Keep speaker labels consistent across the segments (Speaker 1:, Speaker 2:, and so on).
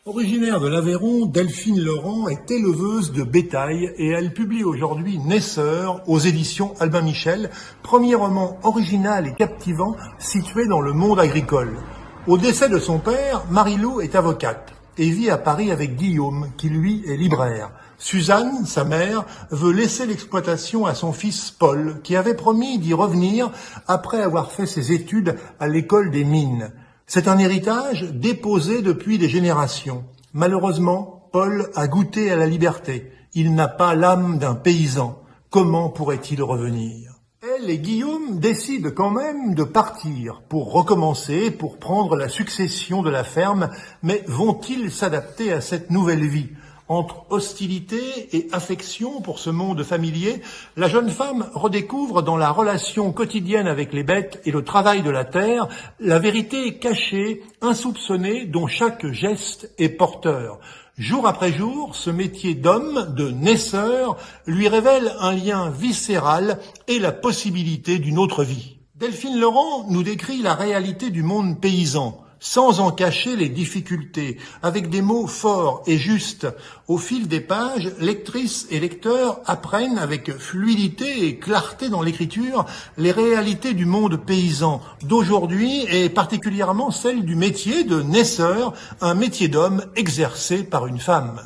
Speaker 1: Originaire de l'Aveyron, Delphine Laurent est éleveuse de bétail et elle publie aujourd'hui Naisseur aux éditions Albin Michel, premier roman original et captivant situé dans le monde agricole. Au décès de son père, Marie-Lou est avocate et vit à Paris avec Guillaume, qui lui est libraire. Suzanne, sa mère, veut laisser l'exploitation à son fils Paul, qui avait promis d'y revenir après avoir fait ses études à l'école des mines. C'est un héritage déposé depuis des générations. Malheureusement, Paul a goûté à la liberté. Il n'a pas l'âme d'un paysan. Comment pourrait-il revenir ? Elle et Guillaume décident quand même de partir pour recommencer, pour prendre la succession de la ferme, mais vont-ils s'adapter à cette nouvelle vie ? Entre hostilité et affection pour ce monde familier, la jeune femme redécouvre dans la relation quotidienne avec les bêtes et le travail de la terre la vérité cachée, insoupçonnée, dont chaque geste est porteur. Jour après jour, ce métier d'homme, de naisseur, lui révèle un lien viscéral et la possibilité d'une autre vie. Delphine Laurent nous décrit la réalité du monde paysan, sans en cacher les difficultés, avec des mots forts et justes. Au fil des pages, lectrices et lecteurs apprennent avec fluidité et clarté dans l'écriture les réalités du monde paysan d'aujourd'hui et particulièrement celle du métier de naisseur, un métier d'homme exercé par une femme.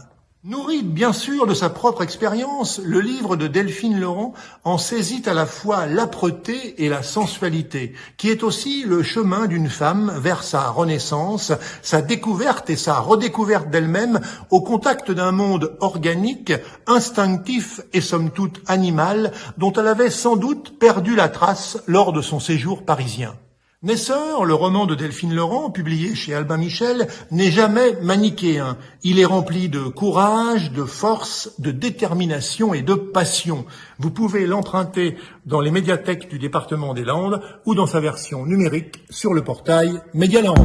Speaker 1: Nourri bien sûr de sa propre expérience, le livre de Delphine Laurent en saisit à la fois l'âpreté et la sensualité, qui est aussi le chemin d'une femme vers sa renaissance, sa découverte et sa redécouverte d'elle-même au contact d'un monde organique, instinctif et somme toute animal, dont elle avait sans doute perdu la trace lors de son séjour parisien. Naisseur, le roman de Delphine Laurent, publié chez Albin Michel, n'est jamais manichéen. Il est rempli de courage, de force, de détermination et de passion. Vous pouvez l'emprunter dans les médiathèques du département des Landes ou dans sa version numérique sur le portail Medialand.